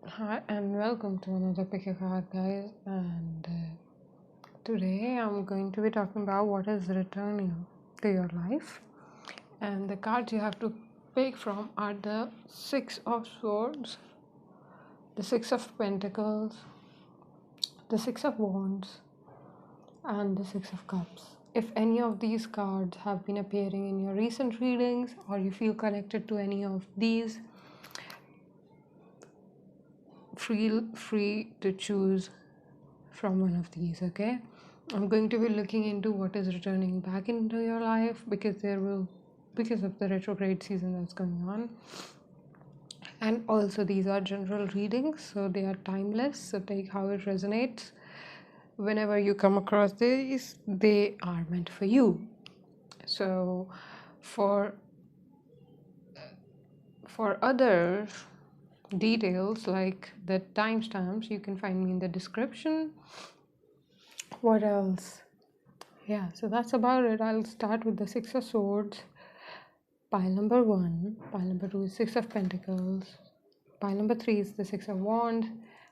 Hi and welcome to another pick a card, guys. And today I'm going to be talking about what is returning to your life. And the cards you have to pick from are the Six of Swords, the Six of Pentacles, the Six of Wands, and the Six of Cups. If any of these cards have been appearing in your recent readings or you feel connected to any of these, feel free to choose from one of these. Okay, I'm going to be looking into what is returning back into your life because of the retrograde season that's going on. And also these are general readings, so they are timeless, so take how it resonates. Whenever you come across these, they are meant for you. So for other details like the timestamps, you can find me in the description. What else? Yeah, so that's about it. I'll start with the Six of Swords. Pile number 1. Pile number 2 is Six of Pentacles. Pile number 3 is the Six of Wands.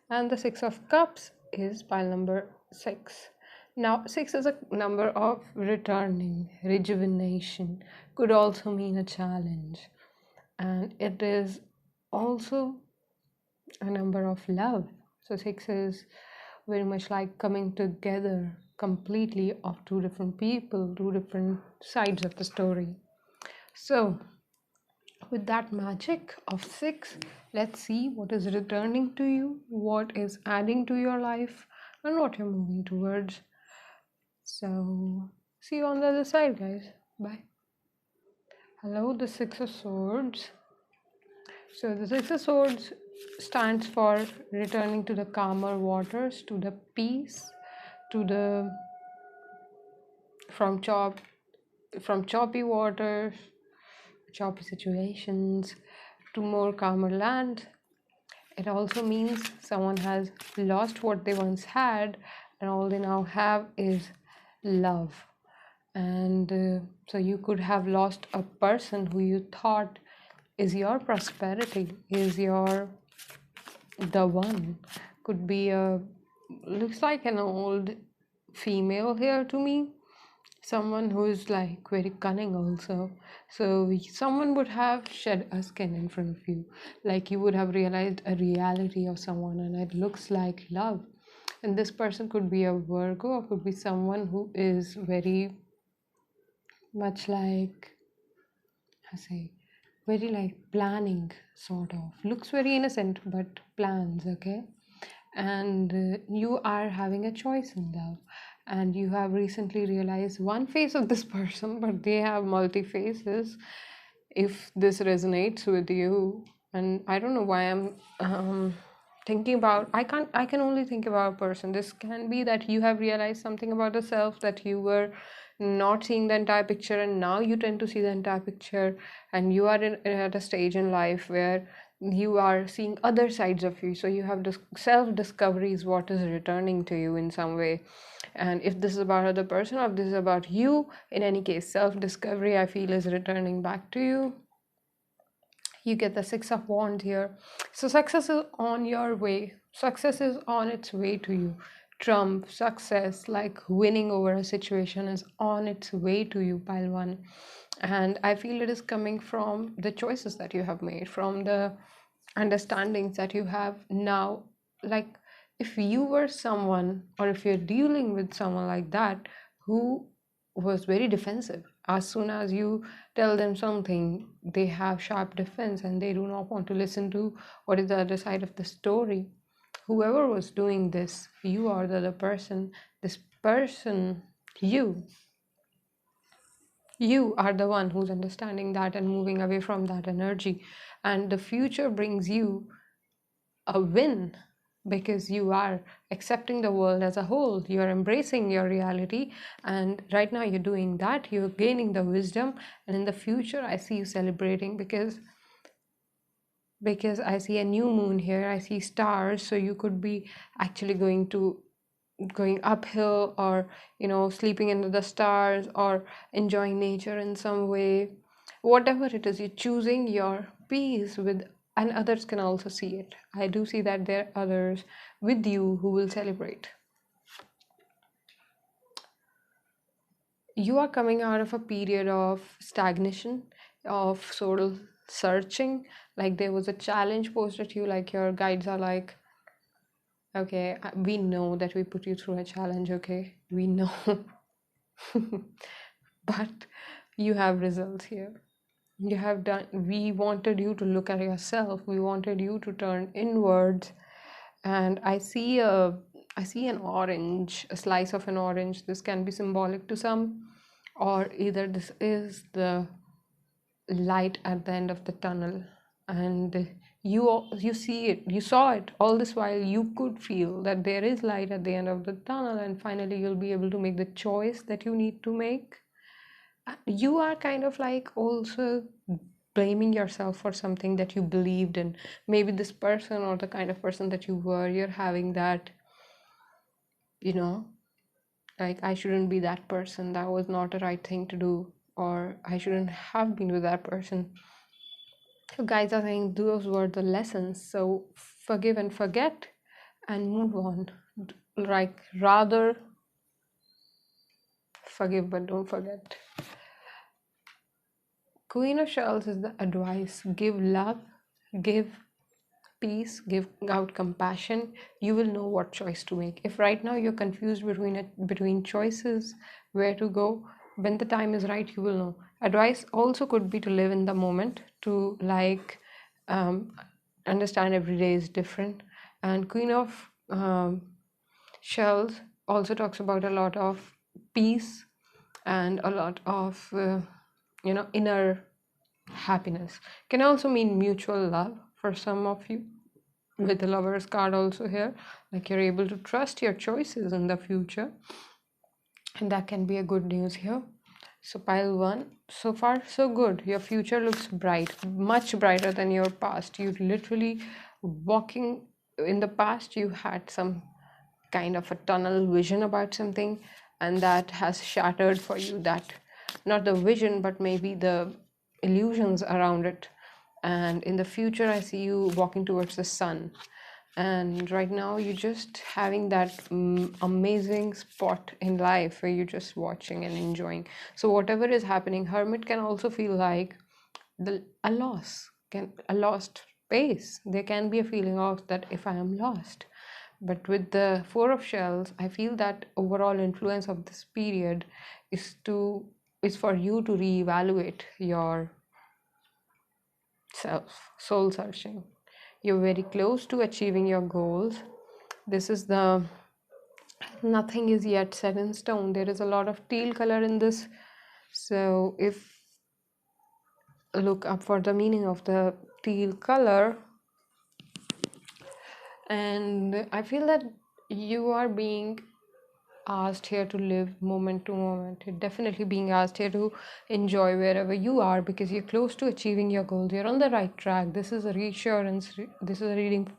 And the Six of Cups is pile number 6. Now, 6 is a number of returning, rejuvenation. Could also mean a challenge. And it is also a number of love. So 6 is very much like coming together completely of two different people, two different sides of the story. So with that magic of 6, let's see what is returning to you, what is adding to your life, and what you're moving towards. So see you on the other side, guys. Bye. Hello, the Six of Swords. So the Six of Swords stands for returning to the calmer waters, to the peace, to the from choppy waters, choppy situations, to more calmer land. It also means someone has lost what they once had, and all they now have is love. And so you could have lost a person who you thought is your prosperity, is your the one. Could be looks like an old female here to me, someone who is like very cunning also. So someone would have shed a skin in front of you, like you would have realized a reality of someone, and it looks like love. And this person could be a Virgo, or could be someone who is very much like, I say, very like planning, sort of looks very innocent but plans. Okay, and you are having a choice in love, and you have recently realized one face of this person, but they have multi faces. If this resonates with you, and I don't know why I'm thinking about, I can only think about a person. This can be that you have realized something about yourself, that you were not seeing the entire picture, and now you tend to see the entire picture, and you are at a stage in life where you are seeing other sides of you. So you have this self discovery is what is returning to you in some way. And if this is about other person, or if this is about you, in any case, self discovery I feel is returning back to you. You get the Six of Wands here. So success is on your way. Success is on its way to you. Trump, success, like winning over a situation, is on its way to you, pile 1. And I feel it is coming from the choices that you have made, from the understandings that you have now. Like, if you were someone, or if you're dealing with someone like that, who was very defensive, as soon as you tell them something, they have sharp defense and they do not want to listen to what is the other side of the story. Whoever was doing this, you are the other person. This person, you are the one who's understanding that and moving away from that energy. And the future brings you a win, because you are accepting the world as a whole. You're embracing your reality, and right now you're doing that. You're gaining the wisdom, and in the future I see you celebrating, because I see a new moon here, I see stars. So you could be actually going uphill, or sleeping under the stars, or enjoying nature in some way. Whatever it is, you're choosing your peace with and others can also see it. I do see that there are others with you who will celebrate. You are coming out of a period of stagnation, of sort of searching, like there was a challenge posed at you, like your guides are like, okay, we know that we put you through a challenge, okay, we know. But you have results here. You have done, we wanted you to look at yourself, we wanted you to turn inwards. And I see an orange, a slice of an orange. This can be symbolic to some, or either this is the light at the end of the tunnel, and you see it, you saw it all this while. You could feel that there is light at the end of the tunnel, and finally you'll be able to make the choice that you need to make. You are kind of like also blaming yourself for something that you believed in. Maybe this person, or the kind of person that you were, you're having that, like, I shouldn't be that person, that was not the right thing to do, or I shouldn't have been with that person. So guys are saying those were the lessons, so forgive and forget and move on. Like, rather forgive but don't forget. Queen of Shells is the advice. Give love, give peace, give out compassion. You will know what choice to make. If right now you're confused between choices, where to go, when the time is right, you will know. Advice also could be to live in the moment, to understand every day is different. And Queen of Shells also talks about a lot of peace and a lot of inner happiness. Can also mean mutual love for some of you, with the Lover's card also here, like you're able to trust your choices in the future, and that can be a good news here. So pile 1, so far so good. Your future looks bright, much brighter than your past. You literally walking in the past, you had some kind of a tunnel vision about something, and that has shattered for you. That, not the vision, but maybe the illusions around it. And in the future, I see you walking towards the sun, and right now you're just having that amazing spot in life where you're just watching and enjoying. So whatever is happening, Hermit can also feel like a lost space. There can be a feeling of that, if I am lost. But with the Four of Shells, I feel that overall influence of this period is for you to reevaluate your self, soul searching. You're very close to achieving your goals. This is the nothing is yet set in stone. There is a lot of teal color in this. So if look up for the meaning of the teal color, and I feel that you are being asked here to live moment to moment. You're definitely being asked here to enjoy wherever you are, because you're close to achieving your goals. You're on the right track. This is a reassurance. This is a reading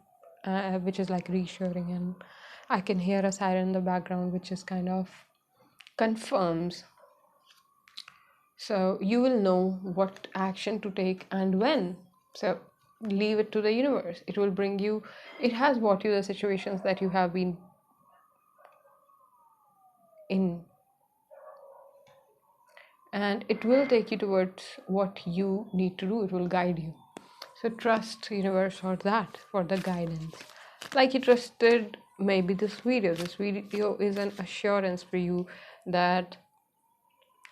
which is like reassuring, and I can hear a siren in the background, which is kind of confirms. So you will know what action to take and when. So leave it to the universe. It will bring you, it has brought you the situations that you have been in, and it will take you towards what you need to do. It will guide you. So trust universe for that, for the guidance, like you trusted maybe this video. This video is an assurance for you that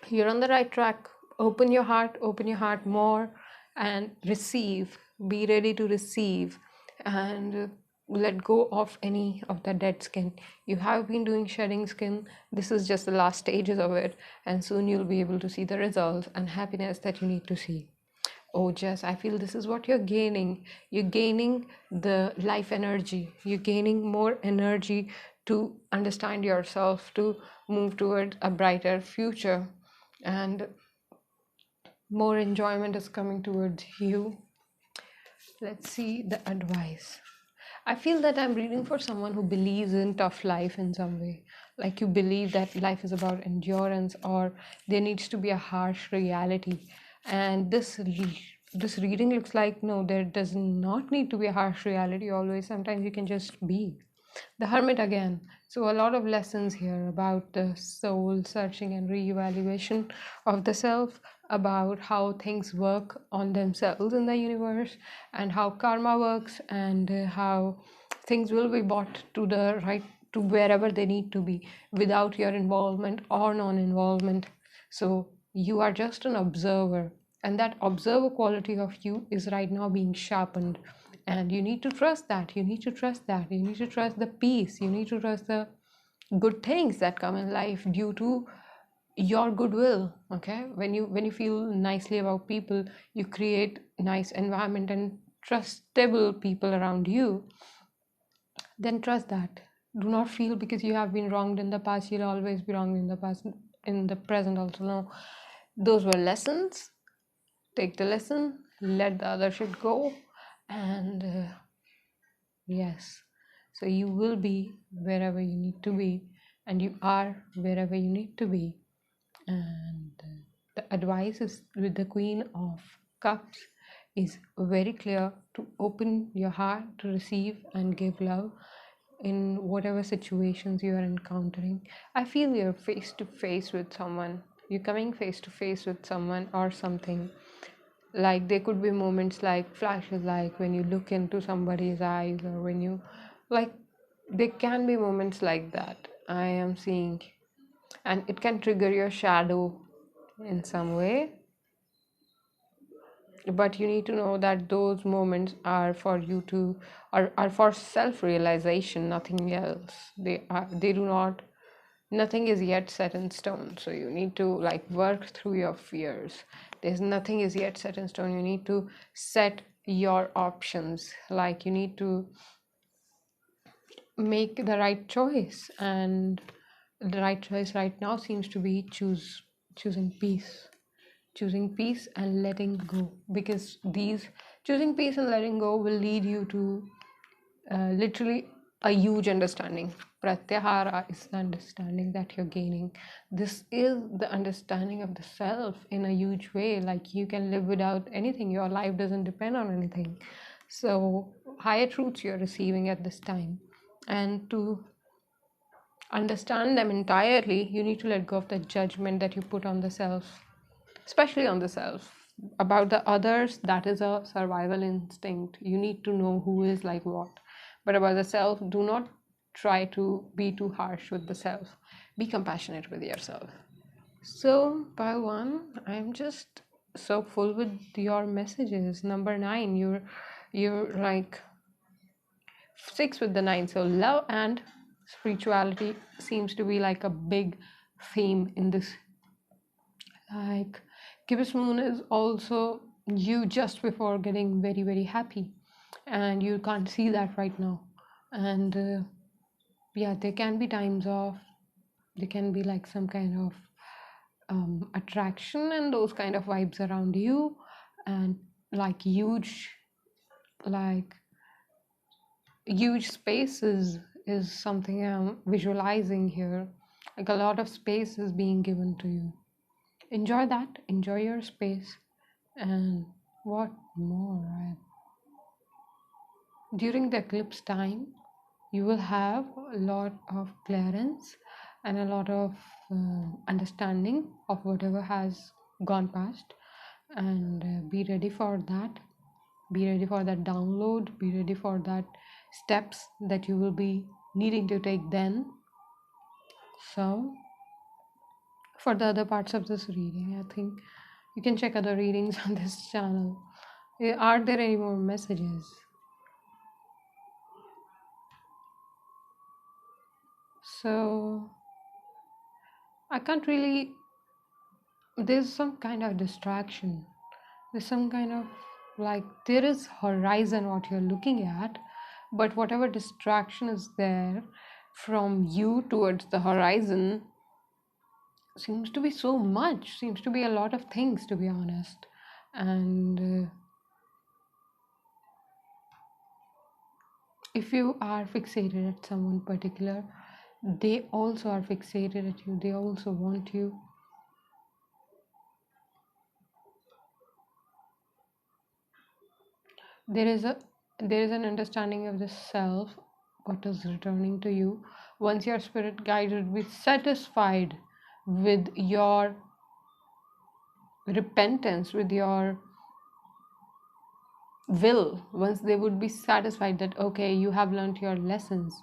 you're on the right track. Open your heart more, and receive. Be ready to receive, and let go of any of the dead skin. You have been doing shedding skin. This is just the last stages of it, and soon you'll be able to see the results and happiness that you need to see. Oh, Jess, I feel this is what you're gaining. You're gaining the life energy. You're gaining more energy to understand yourself, to move towards a brighter future, and more enjoyment is coming towards you. Let's see the advice. I feel that I'm reading for someone who believes in tough life in some way. Like you believe that life is about endurance, or there needs to be a harsh reality. And this this reading looks like, no, there does not need to be a harsh reality always. Sometimes you can just be. The Hermit again. So, a lot of lessons here about the soul searching and reevaluation of the self, about how things work on themselves in the universe, and how karma works, and how things will be brought to the right, to wherever they need to be without your involvement or non involvement. So, you are just an observer, and that observer quality of you is right now being sharpened, and you need to trust that. You need to trust that. You need to trust the peace. You need to trust the good things that come in life due to your goodwill. Okay, when you feel nicely about people, you create nice environment and trustable people around you. Then trust that. Do not feel because you have been wronged in the past, you'll always be wronged in the past, in the present also. No, those were lessons. Take the lesson, let the other shit go, and yes, so you will be wherever you need to be, and you are wherever you need to be. And the advice is with the Queen of Cups is very clear: to open your heart to receive and give love in whatever situations you are encountering. I feel you're face to face with someone. You're coming face to face with someone or something. Like there could be moments like flashes, like when you look into somebody's eyes, or when you, like, there can be moments like that I am seeing, and it can trigger your shadow in some way. But you need to know that those moments are for you to, are for self-realization, nothing else. They do not, nothing is yet set in stone, so you need to like work through your fears. There's nothing is yet set in stone. You need to set your options, like you need to make the right choice, and the right choice right now seems to be choosing peace, choosing peace and letting go, because these choosing peace and letting go will lead you to literally a huge understanding. Pratyahara is the understanding that you're gaining. This is the understanding of the self in a huge way. Like you can live without anything, your life doesn't depend on anything. So, higher truths you're receiving at this time. And to understand them entirely, you need to let go of the judgment that you put on the self, especially on the self. About the others, that is a survival instinct. You need to know who is like what. But about the self, do not try to be too harsh with the self. Be compassionate with yourself. So, by one, I'm just so full with your messages. Number 9, you're like 6 with the 9. So, love and spirituality seems to be like a big theme in this. Like, Gibbous Moon is also you just before getting very, very happy, and you can't see that right now. And yeah, there can be times of, there can be like some kind of attraction and those kind of vibes around you, and like like huge spaces is something I'm visualizing here. Like a lot of space is being given to you. Enjoy that, enjoy your space. And what more? During the eclipse time, you will have a lot of clearance and a lot of understanding of whatever has gone past. And be ready for that. Be ready for that download. Be ready for that steps that you will be needing to take then. So, for the other parts of this reading, I think you can check other readings on this channel. Are there any more messages? So, I can't really, there's some kind of distraction. There's some kind of, like, there is horizon what you're looking at, but whatever distraction is there from you towards the horizon seems to be so much, seems to be a lot of things, to be honest. And if you are fixated at someone particular, they also are fixated at you, they also want you. there is a there is an understanding of the self, what is returning to you. Once your spirit guide would be satisfied with your repentance, with your will, once they would be satisfied that okay, you have learned your lessons,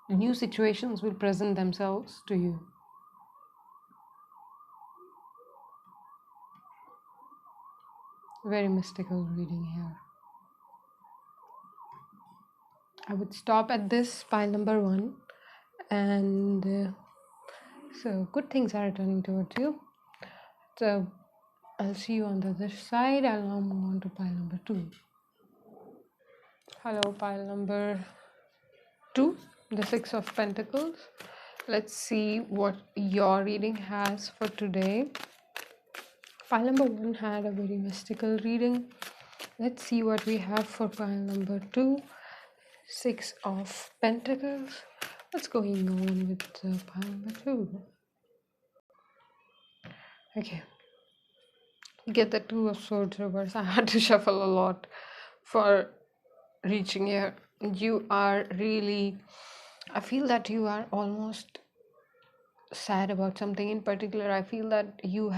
new situations will present themselves to you. Very mystical reading here. I would stop at this pile number 1, and so good things are returning towards you. So I'll see you on the other side. I'll now move on to pile number 2. Hello, pile number 2, the Six of Pentacles. Let's see what your reading has for today. Pile number 1 had a very mystical reading. Let's see what we have for pile number 2, Six of Pentacles. What's going on with pile number 2? Okay, get the Two of Swords reverse. I had to shuffle a lot for reaching here. You are really, I feel that you are almost sad about something in particular. I feel that you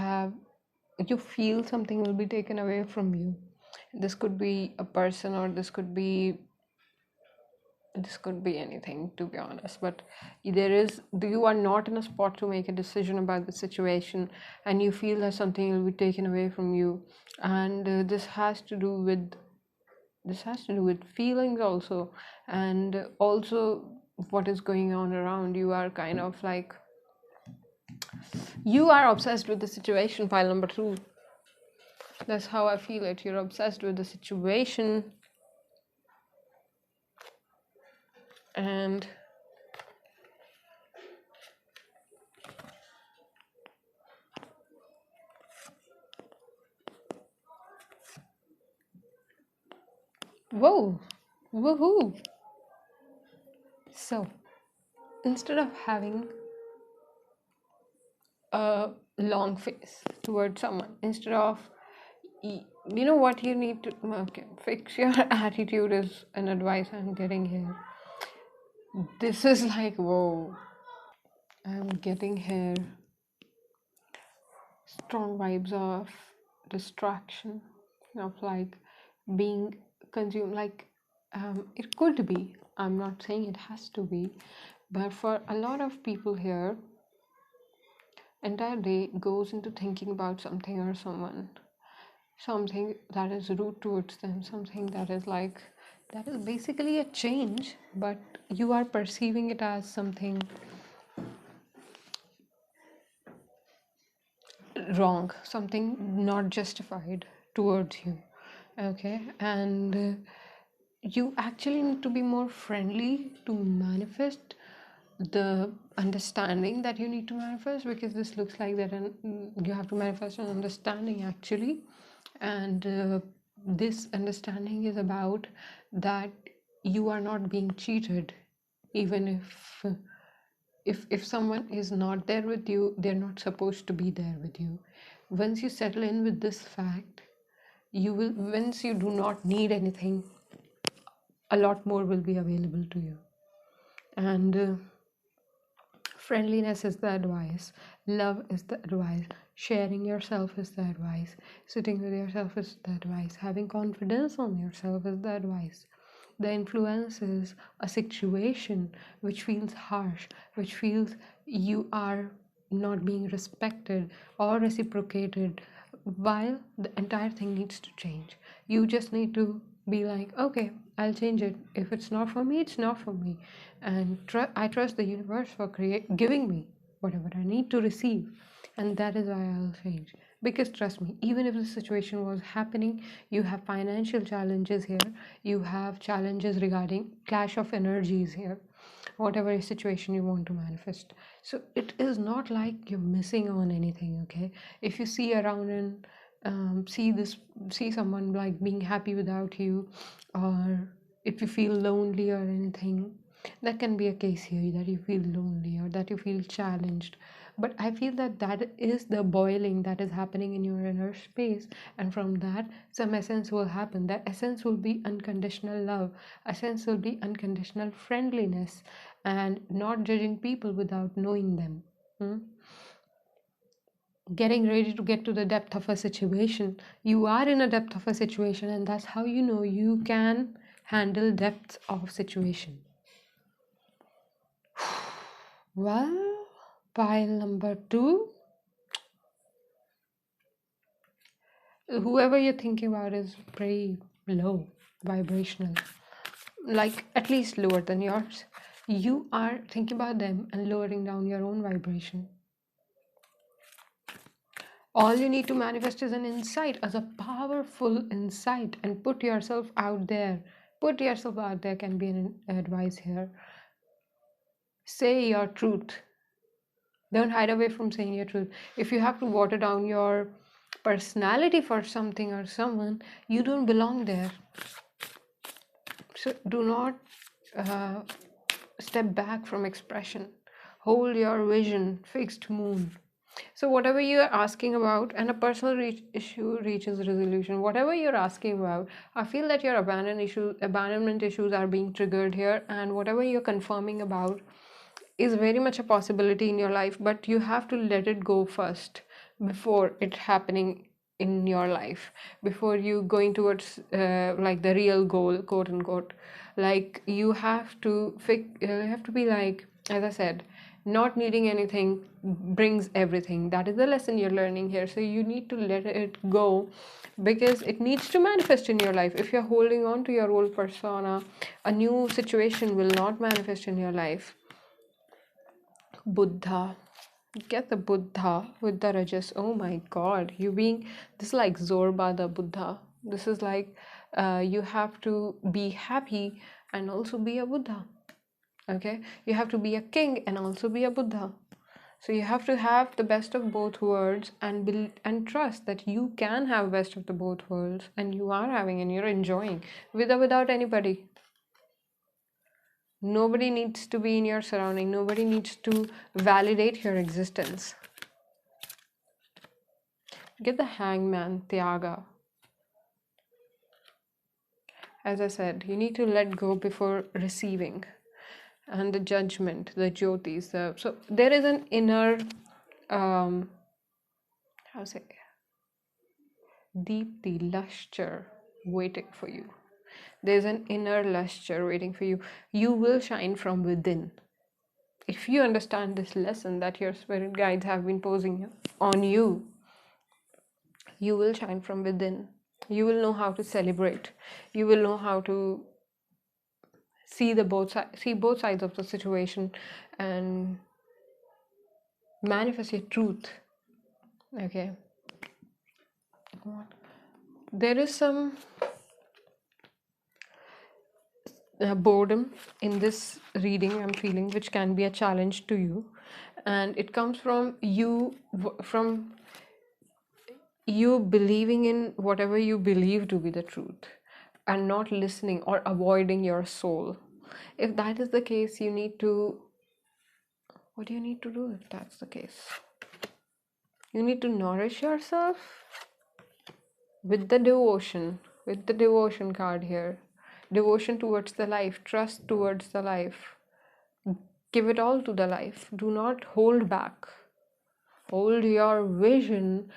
feel something will be taken away from you. This could be a person, or this could be anything, to be honest, but you are not in a spot to make a decision about the situation, and you feel that something will be taken away from you. And this has to do with feelings also, and also what is going on around you. Are kind of like you are obsessed with the situation. Pile number 2, that's how I feel it. You're obsessed with the situation, and whoa, woohoo. So instead of having a long face towards someone, instead of, you know what you need to, okay, fix your attitude is an advice I'm getting here. This is like, whoa, I'm getting here strong vibes of distraction, of like being consumed. Like it could be, I'm not saying it has to be, but for a lot of people here, entire day goes into thinking about something or someone, something that is rude towards them, something that is basically a change, but you are perceiving it as something wrong, something not justified towards you. Okay, and you actually need to be more friendly to manifest the understanding that you need to manifest, because this looks like that you have to manifest an understanding actually. And this understanding is about that you are not being cheated. Even if someone is not there with you, they're not supposed to be there with you. Once you settle in with this fact, you will, once you do not need anything, a lot more will be available to you. And friendliness is the advice, love is the advice, sharing yourself is the advice, sitting with yourself is the advice, having confidence on yourself is the advice. The influence is a situation which feels harsh, which feels you are not being respected or reciprocated, while the entire thing needs to change. You just need to be like, okay, I'll change it. If it's not for me, it's not for me. And I trust the universe for giving me whatever I need to receive. And that is why I'll change. Because trust me, even if the situation was happening, you have financial challenges here, you have challenges regarding clash of energies here, whatever situation you want to manifest. So it is not like you're missing on anything. Okay, if you see around and see someone like being happy without you, or if you feel lonely or anything, that can be a case here, that you feel lonely or that you feel challenged. But I feel that that is the boiling that is happening in your inner space, and from that some essence will happen. That essence will be unconditional love, essence will be unconditional friendliness, and not judging people without knowing them. Hmm? Getting ready to get to the depth of a situation. You are in a depth of a situation, and that's how you know you can handle depth of situation. Well, pile number 2, whoever you're thinking about is pretty low vibrational, like at least lower than yours. You are thinking about them and lowering down your own vibration. All you need to manifest is an insight, as a powerful insight, and put yourself out there. Put yourself out there can be an advice here. Say your truth. Don't hide away from saying your truth. If you have to water down your personality for something or someone, you don't belong there. So do not step back from expression. Hold your vision, fixed moon. So whatever you're asking about, and a personal issue reaches resolution. Whatever you're asking about, I feel that your abandonment issues are being triggered here, and whatever you're confirming about is very much a possibility in your life, but you have to let it go first before it happening in your life, before you going towards like the real goal, quote unquote. Like you have to be like, as I said, not needing anything brings everything. That is the lesson you're learning here. So you need to let it go, because it needs to manifest in your life. If you're holding on to your old persona, a new situation will not manifest in your life. Buddha. Get the Buddha with the Rajas. Oh my god, this is like Zorba the Buddha. This is like you have to be happy and also be a Buddha. Okay, you have to be a king and also be a Buddha. So you have to have the best of both worlds, and trust that you can have best of the both worlds, and you are having and you're enjoying with or without anybody. Nobody needs to be in your surrounding. Nobody needs to validate your existence. Get the Hangman, Tyaga. As I said, you need to let go before receiving. And the judgment, the jyotis. So there is an inner, deepti, luster waiting for you. There's an inner luster waiting for you. You will shine from within. If you understand this lesson that your spirit guides have been posing on you, you will shine from within. You will know how to celebrate. You will know how to see both sides of the situation and manifest your truth. Okay. There is some boredom in this reading I'm feeling, which can be a challenge to you, and it comes from you believing in whatever you believe to be the truth and not listening or avoiding your soul. If that is the case, what do you need to do if that's the case? You need to nourish yourself with the devotion card here. Devotion towards the life, trust towards the life. Give it all to the life. Do not hold back. Hold your vision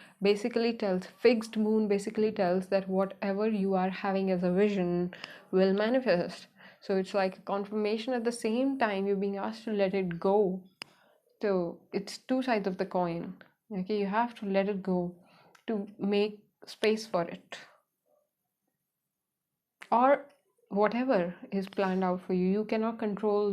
fixed moon basically tells that whatever you are having as a vision will manifest. So it's like a confirmation. At the same time, you're being asked to let it go. So it's two sides of the coin. Okay, you have to let it go to make space for it. Or whatever is planned out for you. You cannot control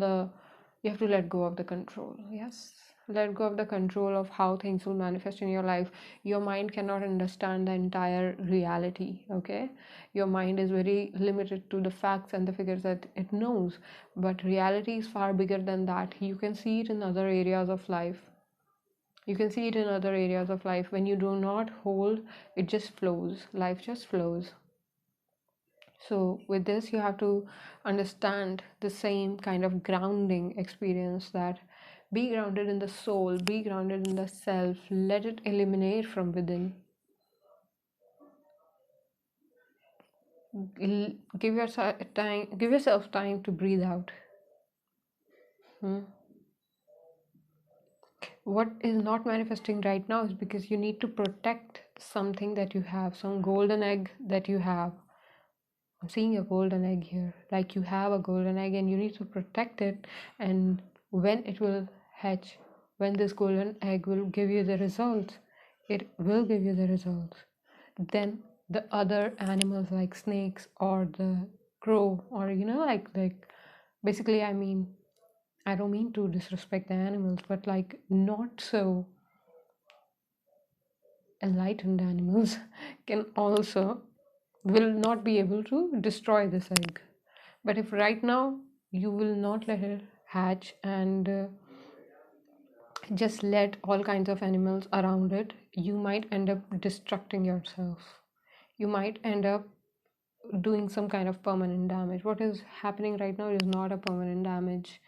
you have to let go of the control. Yes. Let go of the control of how things will manifest in your life. Your mind cannot understand the entire reality. Okay. Your mind is very limited to the facts and the figures that it knows. But reality is far bigger than that. You can see it in other areas of life. When you do not hold, it just flows. Life just flows. So with this, you have to understand the same kind of grounding experience that Be grounded in the soul, be grounded in the self. Let it eliminate from within. Give yourself time to breathe out. What is not manifesting right now is because you need to protect something that you have, some golden egg that you have. I'm seeing a golden egg here, like you have a golden egg and you need to protect it. And when it will hatch, when this golden egg will give you the results, it will give you the results. Then the other animals like snakes or the crow, or like basically, I don't mean to disrespect the animals, but like not so enlightened animals will not be able to destroy this egg. But if right now you will not let it hatch and just let all kinds of animals around it, you might end up destructing yourself. You might end up doing some kind of permanent damage. What is happening right now is not a permanent damage.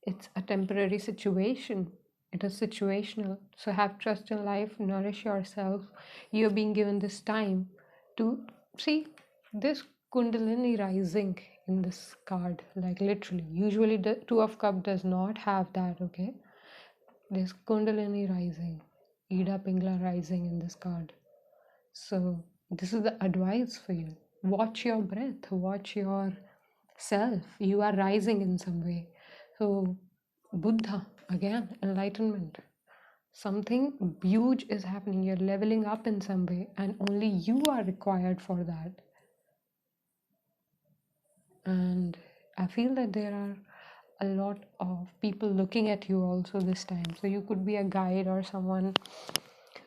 It's a temporary situation. It is situational. So have trust in life, nourish yourself. You're being given this time to see this Kundalini rising in this card, like literally. Usually the Two of Cups does not have that, okay? There's Kundalini rising, Ida Pingla rising in this card. So this is the advice for you. Watch your breath, watch your self. You are rising in some way. So Buddha, again, enlightenment. Something huge is happening. You're leveling up in some way, and only you are required for that. And I feel that there are a lot of people looking at you also this time. So you could be a guide or someone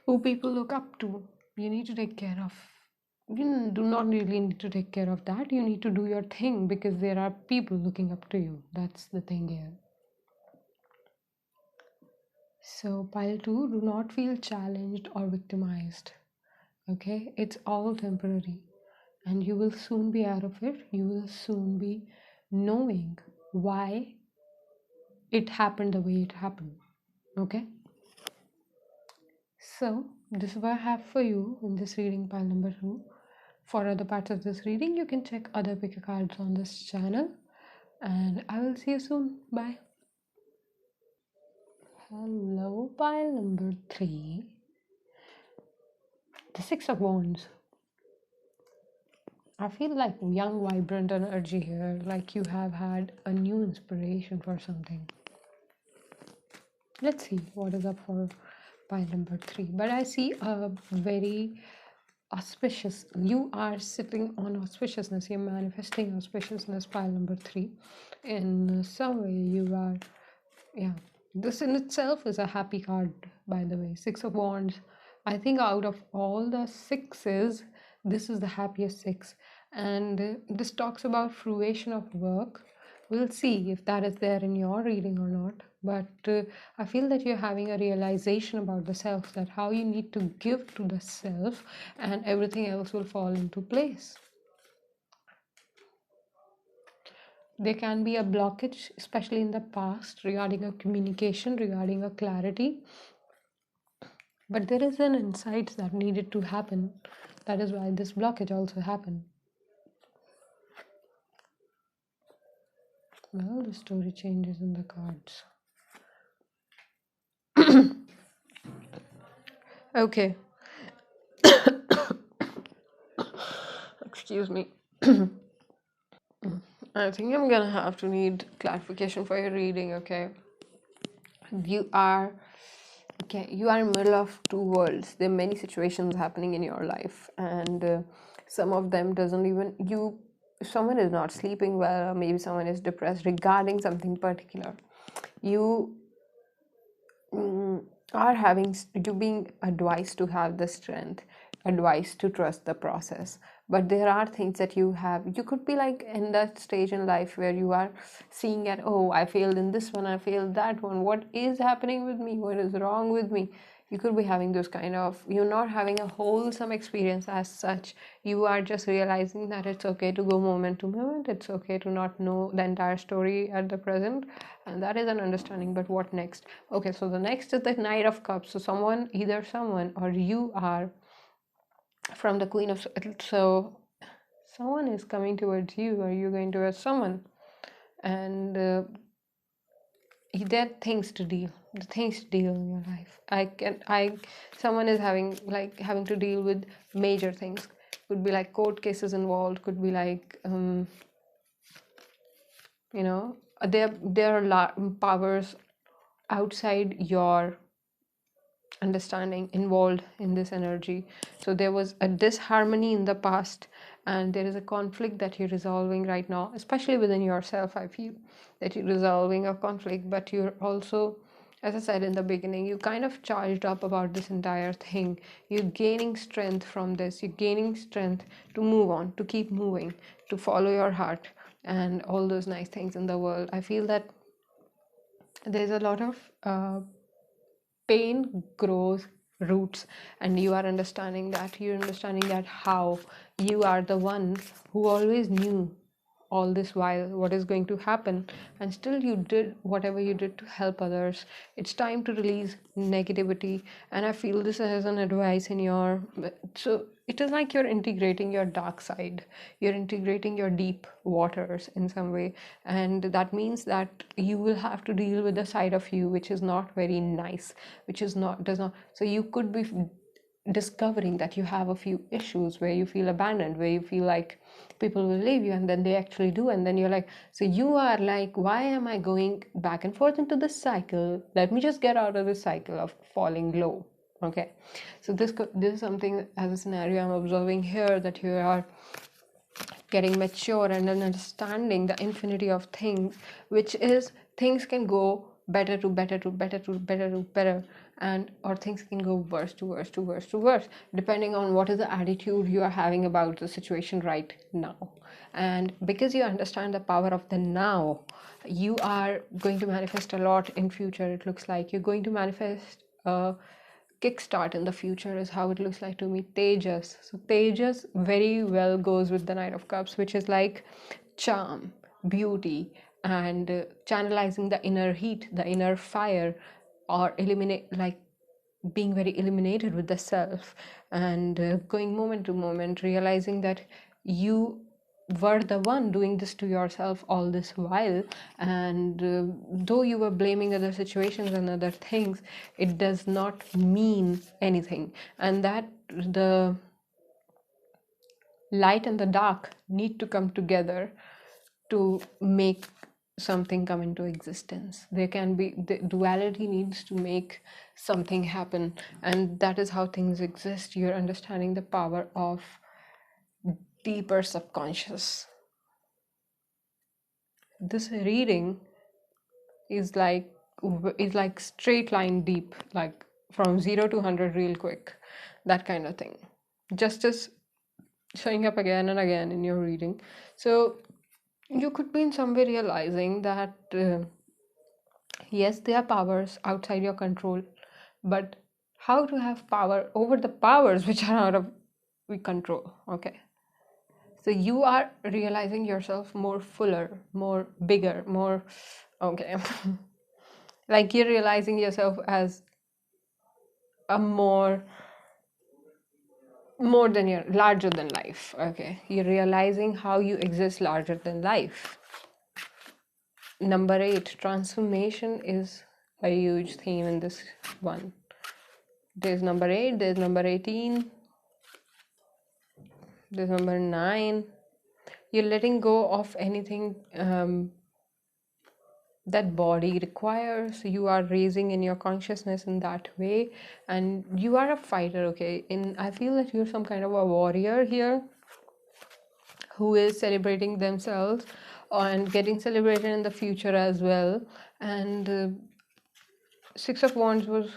who people look up to. You need to take care of. You do not really need to take care of that. You need to do your thing because there are people looking up to you. That's the thing here. So pile 2, do not feel challenged or victimized. Okay, it's all temporary and you will soon be out of it. You will soon be knowing why it happened the way it happened. Okay, so this is what I have for you in this reading, pile number 2. For other parts of this reading, you can check other picker cards on this channel, and I will see you soon. Bye. Hello, pile number 3. The Six of Wands. I feel like young, vibrant energy here, like you have had a new inspiration for something. Let's see what is up for pile number 3. But I see a very auspicious, you are sitting on auspiciousness, you're manifesting auspiciousness, pile number 3. In some way you are, this in itself is a happy card, by the way. Six of Wands. I think out of all the sixes, this is the happiest 6. And this talks about fruition of work. We'll see if that is there in your reading or not. But I feel that you're having a realization about the self, that how you need to give to the self and everything else will fall into place. There can be a blockage, especially in the past, regarding a communication, regarding a clarity. But there is an insight that needed to happen. That is why this blockage also happened. Well, the story changes in the cards. Okay. Excuse me. I think I'm gonna have to need clarification for your reading, okay? You are in the middle of two worlds. There are many situations happening in your life, and some of them doesn't even if someone is not sleeping well, or maybe someone is depressed regarding something particular, you you're being advised to have the strength, advised to trust the process. But there are things that you could be like in that stage in life where you are seeing at, oh, I failed in this one, I failed that one, what is happening with me, what is wrong with me? You could be having those kind of, you're not having a wholesome experience as such. You are just realizing that it's okay to go moment to moment. It's okay to not know the entire story at the present. And that is an understanding. But what next? Okay, so the next is the Knight of Cups. So someone, either someone or you are from the Queen of, so someone is coming towards you or you're going towards someone. And there are things to deal, the things to deal in your life. Someone is having to deal with major things. Could be like court cases involved, could be like there are powers outside your understanding involved in this energy. So there was a disharmony in the past, and there is a conflict that you're resolving right now, especially within yourself. I feel that you're resolving a conflict, but you're also, as I said in the beginning, you kind of charged up about this entire thing. You're gaining strength from this. You're gaining strength to move on, to keep moving, to follow your heart, and all those nice things in the world. I feel that there's a lot of pain grows roots, and you are understanding that. You're understanding that how you are the one who always knew all this while what is going to happen, and still you did whatever you did to help others. It's time to release negativity, and I feel this as an advice in your, so it is like you're integrating your dark side, you're integrating your deep waters in some way, and that means that you will have to deal with the side of you which is not very nice, which is not does not, so you could be discovering that you have a few issues where you feel abandoned, where you feel like people will leave you, and then they actually do, and then you're like, so you are like, why am I going back and forth into this cycle? Let me just get out of this cycle of falling low. Okay, so this is something as a scenario I'm observing here, that you are getting mature and understanding the infinity of things, which is things can go better to better to better to better to better, and or things can go worse to worse to worse to worse, depending on what is the attitude you are having about the situation right now. And because you understand the power of the now, you are going to manifest a lot in future. It looks like you're going to manifest kickstart in the future, is how it looks like to me. Tejas. So Tejas very well goes with the Knight of Cups, which is like charm, beauty, and channelizing the inner heat, the inner fire, or eliminate, like being very illuminated with the self, and going moment to moment, realizing that you were the one doing this to yourself all this while, and though you were blaming other situations and other things, it does not mean anything, and that the light and the dark need to come together to make something come into existence. There can be, the duality needs to make something happen, and that is how things exist. You're understanding the power of deeper subconscious. This reading is like straight line deep, like from 0 to 100 real quick, that kind of thing. Justice showing up again and again in your reading. So you could be in some way realizing that yes, there are powers outside your control, but how to have power over the powers which are out of control. Okay, so you are realizing yourself more fuller, more bigger, more, okay, like you're realizing yourself as a more than your larger than life. Okay, you're realizing how you exist larger than life. Number 8, transformation is a huge theme in this one. There's number 8, there's number 18, there's number 9. You're letting go of anything that body requires. You are raising in your consciousness in that way, and you are a fighter. Okay, I feel that you're some kind of a warrior here who is celebrating themselves and getting celebrated in the future as well. And Six of Wands was,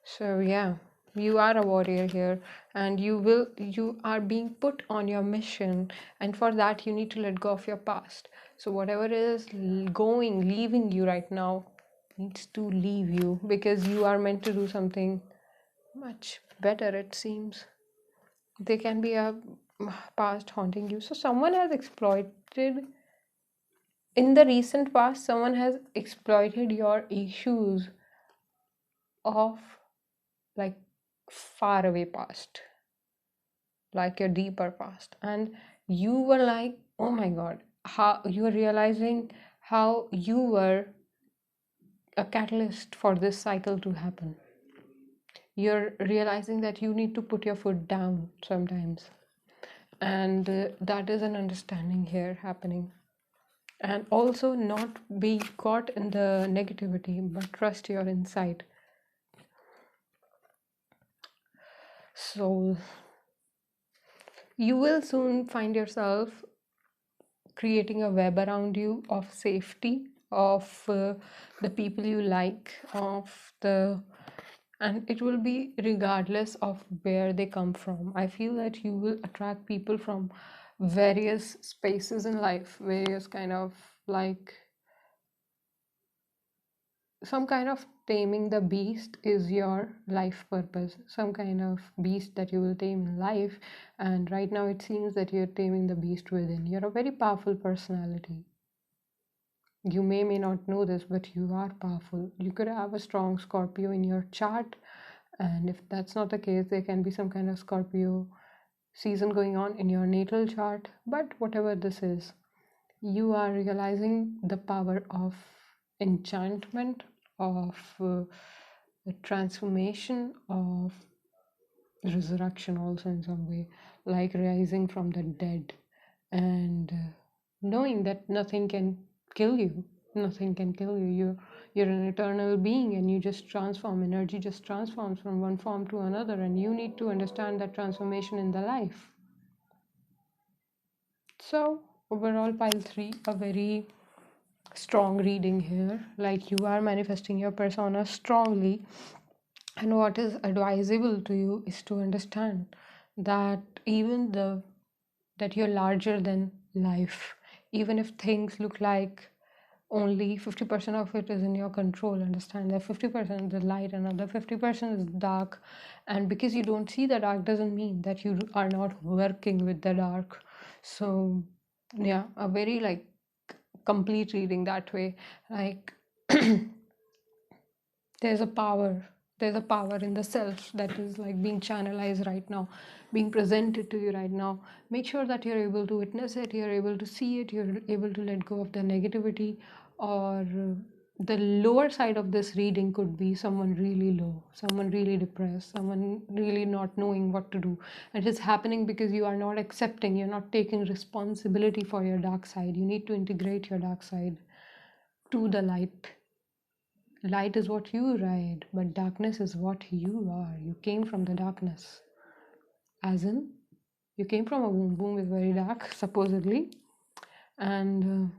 so yeah, you are a warrior here, and you are being put on your mission, and for that you need to let go of your past. So whatever is leaving you right now, needs to leave you because you are meant to do something much better, it seems. There can be a past haunting you. So someone has exploited, in the recent past, someone has exploited your issues of like far away past, like your deeper past. And you were like, oh my God, how you were realizing how you were a catalyst for this cycle to happen. You're realizing that you need to put your foot down sometimes. And that is an understanding here happening. And also not be caught in the negativity, but trust your insight. So you will soon find yourself creating a web around you of safety, of the people you like, of the, and it will be regardless of where they come from. I feel that you will attract people from various spaces in life, various kind of like some kind of taming the beast is your life purpose, some kind of beast that you will tame in life. And right now it seems that you're taming the beast within. You're a very powerful personality. You may not know this, but you are powerful. You could have a strong Scorpio in your chart, and if that's not the case, there can be some kind of Scorpio season going on in your natal chart. But whatever this is, you are realizing the power of enchantment, of the transformation, of resurrection also in some way, like rising from the dead, and knowing that nothing can kill you. Nothing can kill you. You're an eternal being, and you just transform. Energy just transforms from one form to another, and you need to understand that transformation in the life. So overall, pile 3, a very strong reading here. Like, you are manifesting your persona strongly, and what is advisable to you is to understand that that you're larger than life. Even if things look like only 50% of it is in your control, understand that 50% is light, another 50% is dark. And because you don't see the dark doesn't mean that you are not working with the dark. So yeah, a very like complete reading that way. Like there's a power in the self that is like being channelized right now, being presented to you right now. Make sure that you're able to witness it, you're able to see it, you're able to let go of the negativity. Or the lower side of this reading could be someone really low, someone really depressed, someone really not knowing what to do. It is happening because you are not accepting, you're not taking responsibility for your dark side. You need to integrate your dark side to the light. Light is what you ride, but darkness is what you are. You came from the darkness. As in, you came from a womb. Womb is very dark, supposedly. And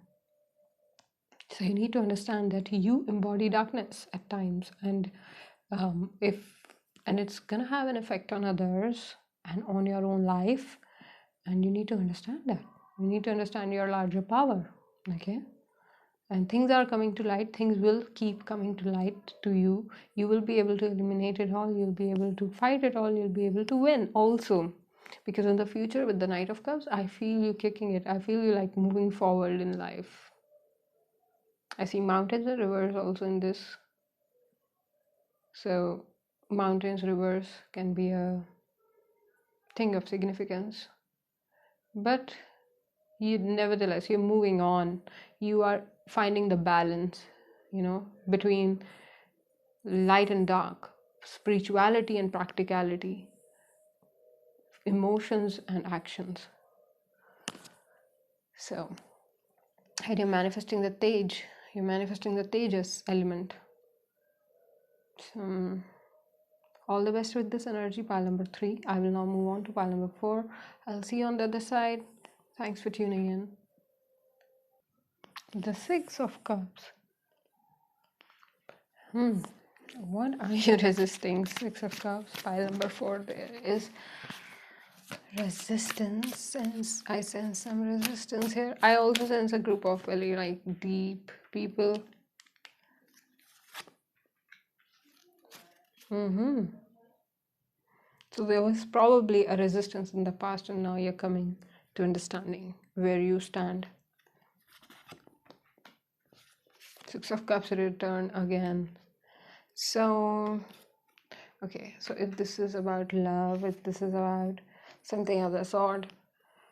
so you need to understand that you embody darkness at times. And it's going to have an effect on others and on your own life. And you need to understand that. You need to understand your larger power. Okay? And things are coming to light. Things will keep coming to light to you. You will be able to eliminate it all. You'll be able to fight it all. You'll be able to win also. Because in the future with the Knight of Cups, I feel you kicking it. I feel you like moving forward in life. I see mountains and rivers also in this. So mountains, rivers can be a thing of significance. But nevertheless, you're moving on. You are finding the balance, between light and dark, spirituality and practicality, emotions and actions. So, and you're manifesting the Tejas element. So, all the best with this energy, pile number 3. I will now move on to pile number 4. I'll see you on the other side. Thanks for tuning in. The Six of Cups. What are you resisting? Six of Cups, pile number 4. There is resistance. I sense some resistance here. I also sense a group of very like deep people. Mm-hmm. So there was probably a resistance in the past, and now you're coming to understanding where you stand. Six of Cups return again. So, okay, so if this is about love, if this is about something of the sort,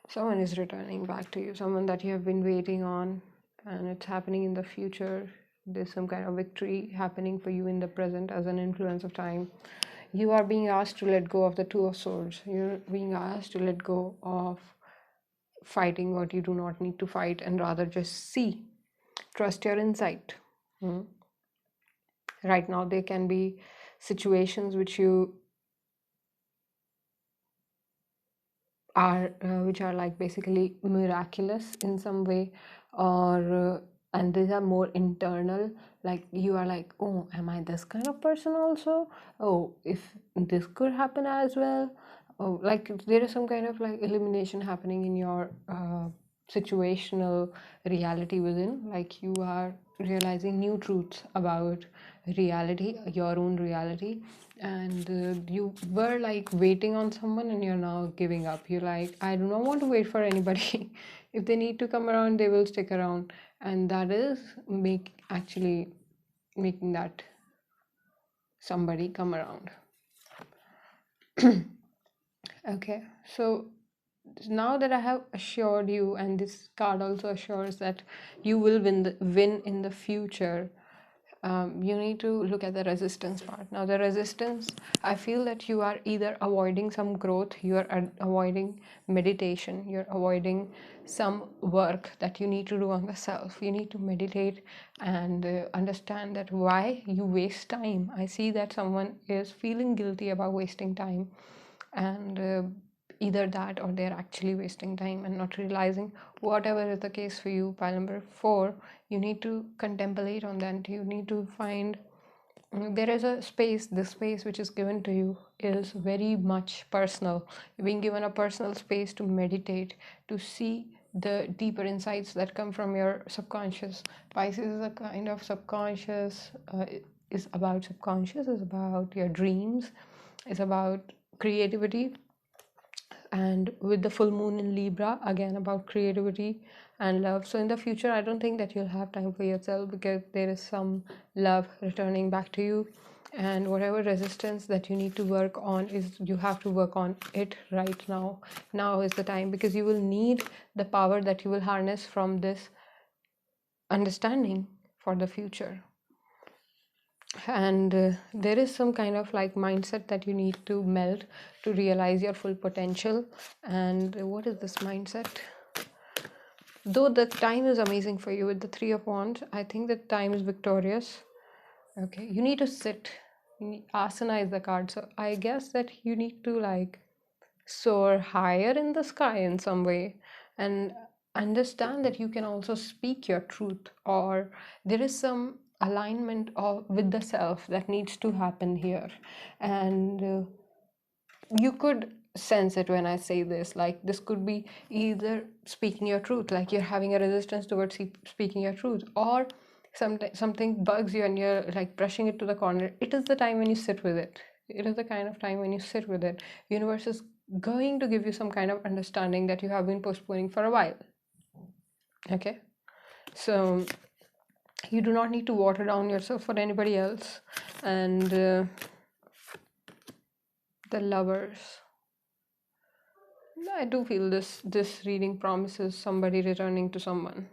someone is returning back to you, someone that you have been waiting on, and it's happening in the future. There's some kind of victory happening for you in the present as an influence of time. You are being asked to let go of the Two of Swords. You're being asked to let go of fighting what you do not need to fight and rather just see. Trust your insight. Hmm. Right now, there can be situations which you are which are like basically miraculous in some way, or and these are more internal, like you are like, oh, am I this kind of person also? Oh, if this could happen as well. Oh, like there is some kind of like elimination happening in your situational reality within, like you are realizing new truths about reality, your own reality, and you were like waiting on someone and you're now giving up. You're like, I do not want to wait for anybody. If they need to come around, they will stick around, and that is actually making that somebody come around. Okay, so now that I have assured you, and this card also assures that you will win in the future, you need to look at the resistance part. Now, the resistance, I feel that you are either avoiding some growth, you are avoiding meditation, you're avoiding some work that you need to do on the self. You need to meditate and understand that why you waste time. I see that someone is feeling guilty about wasting time, and either that or they're actually wasting time and not realizing. Whatever is the case for you, pile number 4, you need to contemplate on that. You need to find there is a space. The space which is given to you is very much personal. You're being given a personal space to meditate, to see the deeper insights that come from your subconscious. Pisces is a kind of subconscious, is about subconscious, is about your dreams, is about creativity, and with the full moon in Libra, again about creativity and love. So in the future, I don't think that you'll have time for yourself, because there is some love returning back to you, and whatever resistance that you need to work on, is you have to work on it right now. Now is the time, because you will need the power that you will harness from this understanding for the future. And there is some kind of like mindset that you need to melt to realize your full potential. And what is this mindset? Though the time is amazing for you with the 3 of Wands, I think that time is victorious. Okay, you need to sit. Asana is the card, so I guess that you need to like soar higher in the sky in some way, and understand that you can also speak your truth, or there is some alignment with the self that needs to happen here. And you could sense it when I say this, like this could be either speaking your truth, like you're having a resistance towards speaking your truth, or something bugs you and you're like brushing it to the corner. It is the time when you sit with it. It is the kind of time when you sit with it. Universe is going to give you some kind of understanding that you have been postponing for a while. Okay, so you do not need to water down yourself for anybody else. And the Lovers, I do feel this reading promises somebody returning to someone,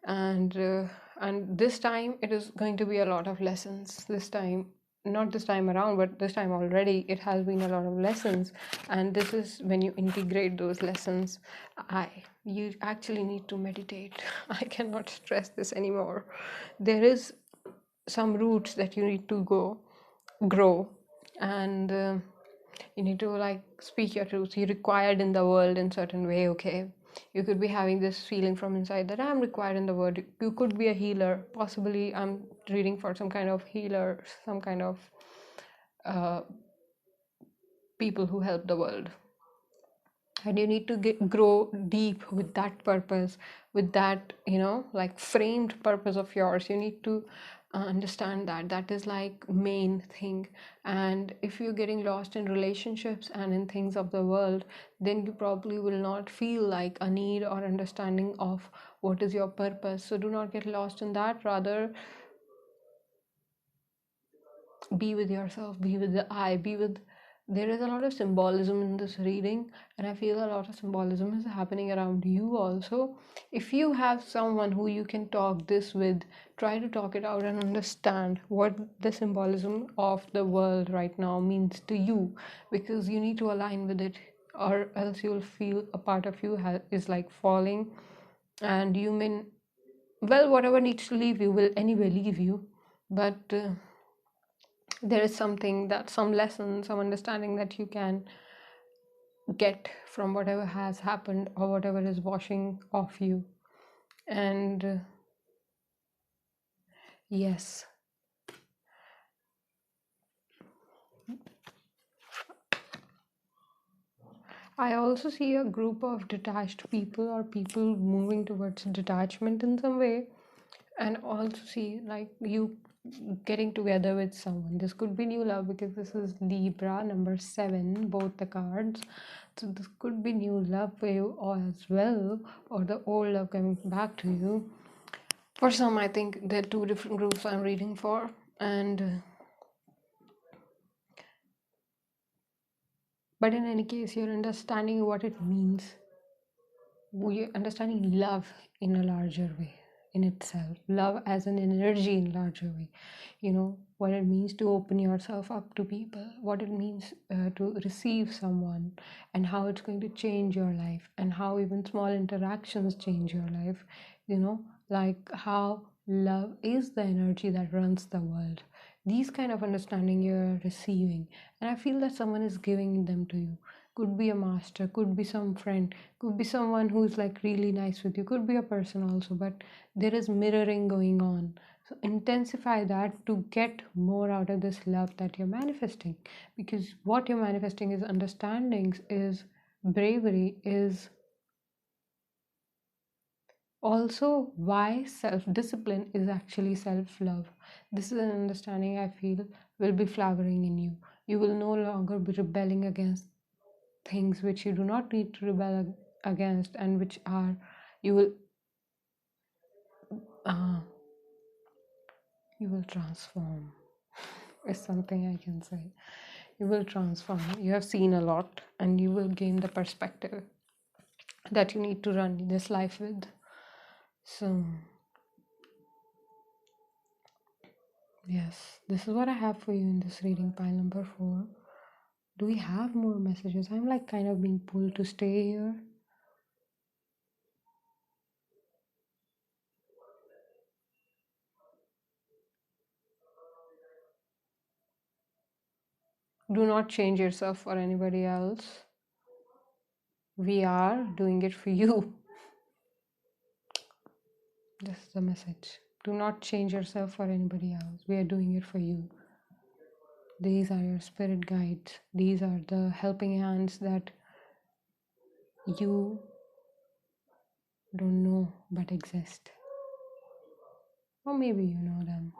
and this time it is going to be a lot of lessons. This time, not this time around, but this time already, it has been a lot of lessons, and this is when you integrate those lessons. You actually need to meditate. I cannot stress this anymore. There is some roots that you need to grow, and you need to like speak your truth. You're required in the world in certain way. Okay, you could be having this feeling from inside that I'm required in the world. You could be a healer. Possibly I'm reading for some kind of healer, some kind of people who help the world, and you need to grow deep with that purpose, with that like framed purpose of yours. You need to understand that that is like main thing. And if you're getting lost in relationships and in things of the world, then you probably will not feel like a need or understanding of what is your purpose. So do not get lost in that. Rather, be with yourself, be with the I, be with. There is a lot of symbolism in this reading, and I feel a lot of symbolism is happening around you also. If you have someone who you can talk this with, try to talk it out and understand what the symbolism of the world right now means to you, because you need to align with it, or else you'll feel a part of you is like falling, and you may, well, whatever needs to leave you will anyway leave you, but there is something that some lesson, some understanding that you can get from whatever has happened or whatever is washing off you. And yes, I also see a group of detached people or people moving towards detachment in some way, and also see like you getting together with someone. This could be new love because this is Libra number 7, both the cards. So this could be new love for you as well, or the old love coming back to you. For some, I think there are two different groups I'm reading for, and but in any case, you're understanding what it means. You're understanding love in a larger way in itself. Love as an energy in a larger way. You know what it means to open yourself up to people. What it means to receive someone, and how it's going to change your life, and how even small interactions change your life. You know, like how love is the energy that runs the world. These kind of understanding you're receiving, and I feel that someone is giving them to you. Could be a master, could be some friend, could be someone who's like really nice with you, could be a person also, but there is mirroring going on. So intensify that to get more out of this love that you're manifesting, because what you're manifesting is understandings, is bravery, is also why self-discipline is actually self-love. This is an understanding I feel will be flowering in you. You will no longer be rebelling against things which you do not need to rebel against, and which are, you will uh, you will transform, is something I can say. You will transform. You have seen a lot, and you will gain the perspective that you need to run this life with. So yes, this is what I have for you in this reading pile number 4. Do we have more messages? I'm like kind of being pulled to stay here. Do not change yourself for anybody else. We are doing it for you. This is the message. Do not change yourself for anybody else. We are doing it for you. These are your spirit guides. These are the helping hands that you don't know but exist. Or maybe you know them.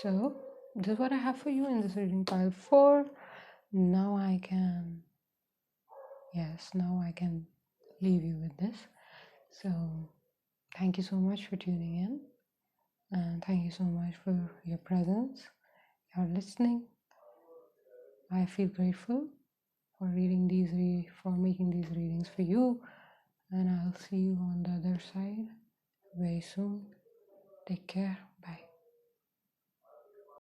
So, this is what I have for you in this reading pile 4. Now I can leave you with this. So, thank you so much for tuning in. And thank you so much for your presence, your listening. I feel grateful for making these readings for you, and I'll see you on the other side very soon. Take care.